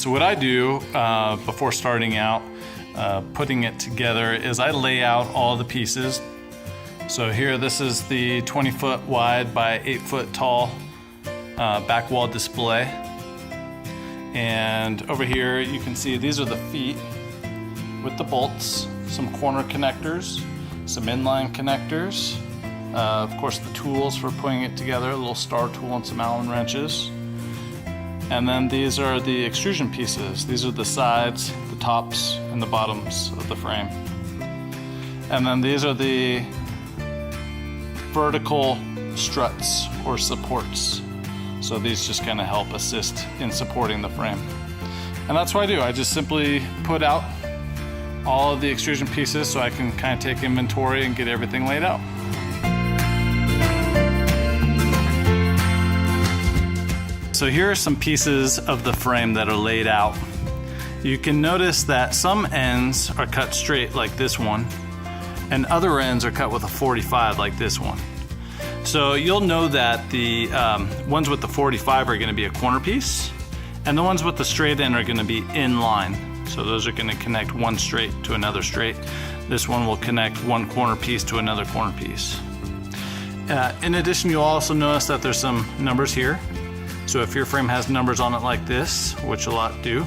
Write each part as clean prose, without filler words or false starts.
So what I do before starting out putting it together is I lay out all the pieces. So here, this is the 20-foot wide by 8-foot tall back wall display. And over here you can see these are the feet with the bolts, some corner connectors, some inline connectors, of course the tools for putting it together, a little star tool and some Allen wrenches. And then these are the extrusion pieces. These are the sides, the tops, and the bottoms of the frame. And then these are the vertical struts or supports. So these just kind of help assist in supporting the frame. And that's what I do. I just simply put out all of the extrusion pieces so I can kind of take inventory and get everything laid out. So here are some pieces of the frame that are laid out. You can notice that some ends are cut straight like this one, and other ends are cut with a 45 like this one. So you'll know that the ones with the 45 are going to be a corner piece, and the ones with the straight end are going to be inline. So those are going to connect one straight to another straight. This one will connect one corner piece to another corner piece. In addition, you'll also notice that there's some numbers here. So if your frame has numbers on it like this, which a lot do,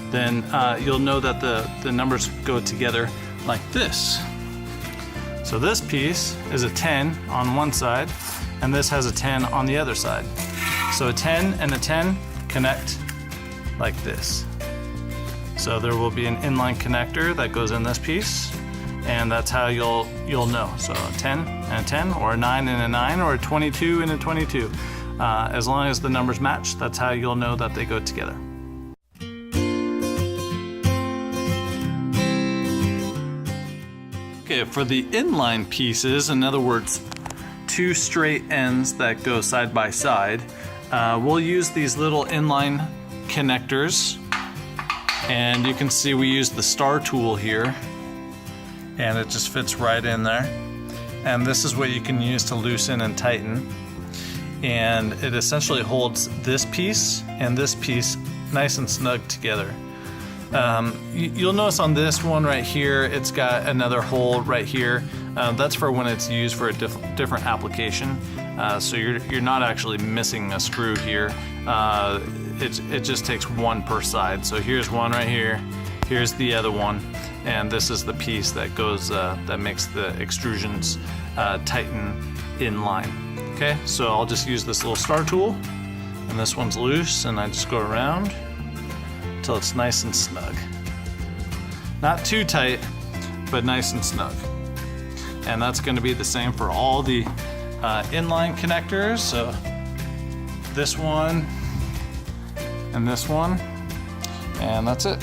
then you'll know that the numbers go together like this. So this piece is a 10 on one side, and this has a 10 on the other side. So a 10 and a 10 connect like this. So there will be an inline connector that goes in this piece, and that's how you'll know. So a 10 and a 10, or a 9 and a 9, or a 22 and a 22. As long as the numbers match, that's how you'll know that they go together. Okay, for the inline pieces, in other words, two straight ends that go side by side, we'll use these little inline connectors. And you can see we use the star tool here, and it just fits right in there. And this is what you can use to loosen and tighten. And it essentially holds this piece and this piece nice and snug together. You'll notice on this one right here, it's got another hole right here. That's for when it's used for a different application. So you're not actually missing a screw here. It just takes one per side. So here's one right here, here's the other one, and this is the piece that goes that makes the extrusions tighten in line. Okay, so I'll just use this little star tool, and this one's loose, and I just go around until it's nice and snug. Not too tight, but nice and snug. And that's going to be the same for all the inline connectors. So this one and this one, and that's it.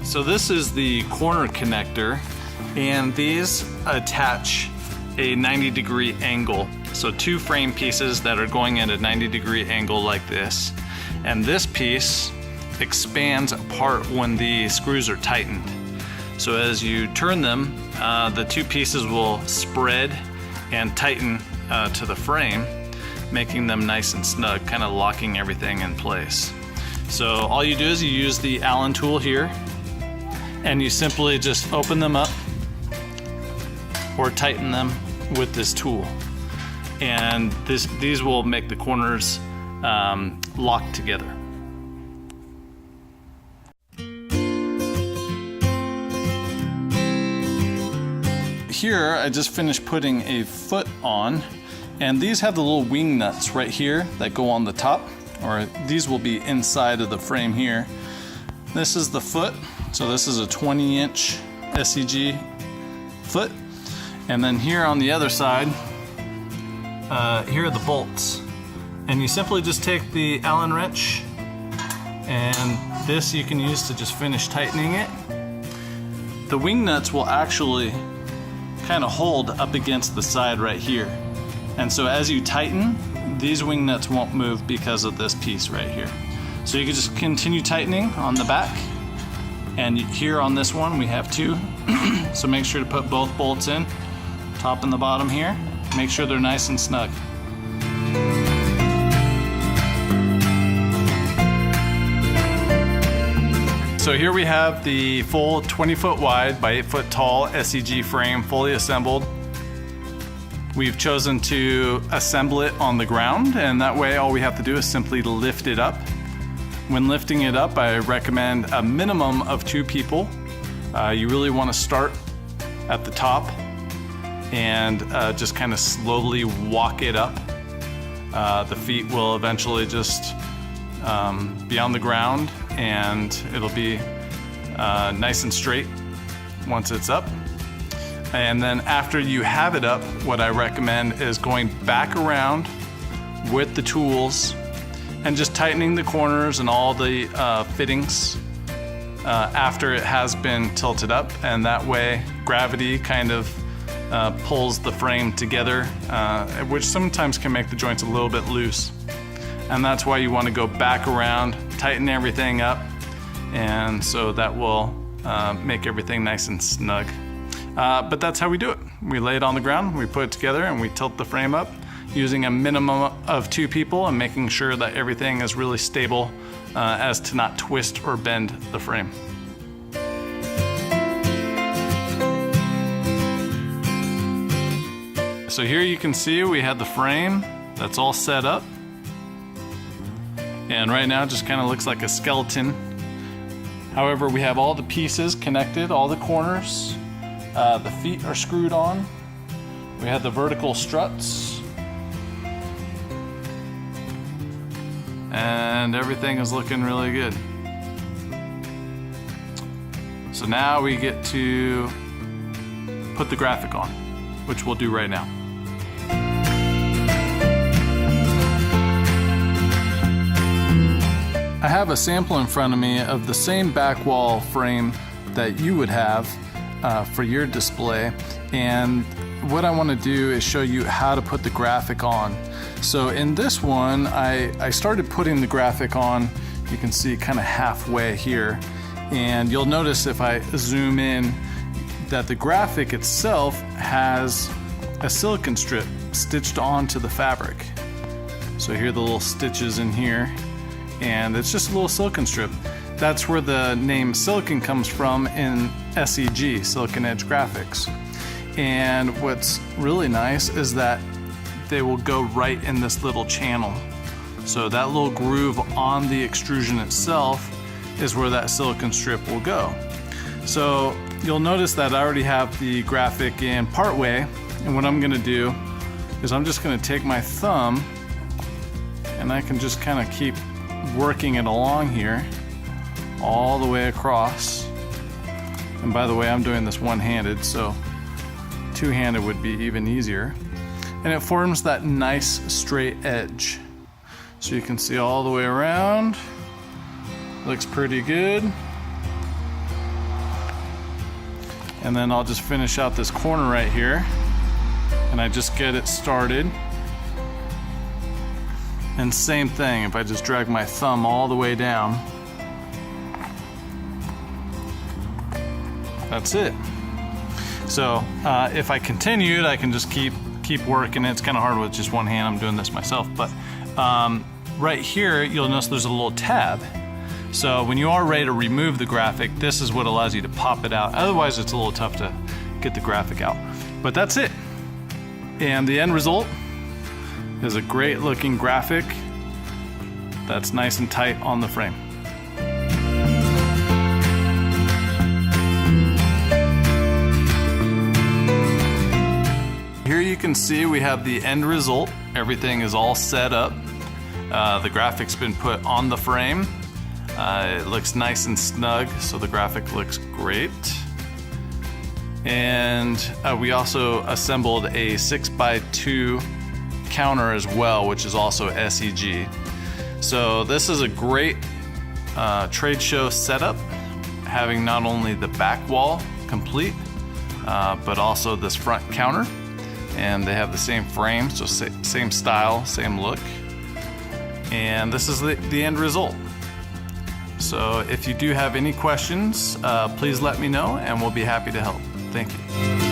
So this is the corner connector, and these attach a 90-degree angle. So two frame pieces that are going at a 90-degree angle like this. And this piece expands apart when the screws are tightened. So as you turn them, the two pieces will spread and tighten to the frame, making them nice and snug, kind of locking everything in place. So all you do is you use the Allen tool here, and you simply just open them up or tighten them with this tool. And these will make the corners lock together. Here I just finished putting a foot on, and these have the little wing nuts right here that go on the top, or these will be inside of the frame here. This is the foot, so this is a 20-inch SEG foot. And then here on the other side, here are the bolts. And you simply just take the Allen wrench, and this you can use to just finish tightening it. The wing nuts will actually kind of hold up against the side right here. And so as you tighten, these wing nuts won't move because of this piece right here. So you can just continue tightening on the back. And here on this one, we have two. So make sure to put both bolts in, top and the bottom here. Make sure they're nice and snug. So here we have the full 20-foot wide by 8-foot tall SEG frame fully assembled. We've chosen to assemble it on the ground, and that way all we have to do is simply lift it up. When lifting it up, I recommend a minimum of 2 people. You really want to start at the top and just kind of slowly walk it up. The feet will eventually just be on the ground, and it'll be nice and straight once it's up. And then after you have it up, what I recommend is going back around with the tools and just tightening the corners and all the fittings after it has been tilted up, and that way gravity kind of pulls the frame together, which sometimes can make the joints a little bit loose. And that's why you want to go back around, tighten everything up, and so that will make everything nice and snug. But that's how we do it. We lay it on the ground, we put it together, and we tilt the frame up using a minimum of 2 people and making sure that everything is really stable as to not twist or bend the frame. So here you can see we had the frame that's all set up. And right now it just kind of looks like a skeleton. However, we have all the pieces connected, all the corners. The feet are screwed on. We have the vertical struts. And everything is looking really good. So now we get to put the graphic on, which we'll do right now. I have a sample in front of me of the same back wall frame that you would have for your display, and what I want to do is show you how to put the graphic on. So in this one, I started putting the graphic on, you can see kind of halfway here, and you'll notice if I zoom in that the graphic itself has a silicone strip stitched onto the fabric. So here are the little stitches in here, and it's just a little silicone strip. That's where the name Silicone comes from in SEG, Silicon Edge Graphics. And what's really nice is that they will go right in this little channel. So that little groove on the extrusion itself is where that silicone strip will go. So you'll notice that I already have the graphic in partway, and what I'm gonna do is I'm just gonna take my thumb and I can just kind of keep working it along here all the way across. And by the way, I'm doing this one-handed, so two-handed would be even easier. And it forms that nice straight edge. So you can see all the way around. Looks pretty good. And then I'll just finish out this corner right here, and I just get it started. And same thing, if I just drag my thumb all the way down, that's it. So if I continued, I can just keep working. It's kind of hard with just one hand. I'm doing this myself, but right here you'll notice there's a little tab. So when you are ready to remove the graphic, this is what allows you to pop it out. Otherwise it's a little tough to get the graphic out. But that's it. And the end result is a great looking graphic that's nice and tight on the frame. Here you can see we have the end result. Everything is all set up. The graphic's been put on the frame. It looks nice and snug, so the graphic looks great. And we also assembled a 6x2 counter as well, which is also SEG. So this is a great trade show setup, having not only the back wall complete, but also this front counter. And they have the same frame, so same style, same look. And this is the end result. So if you do have any questions, please let me know and we'll be happy to help. Thank you.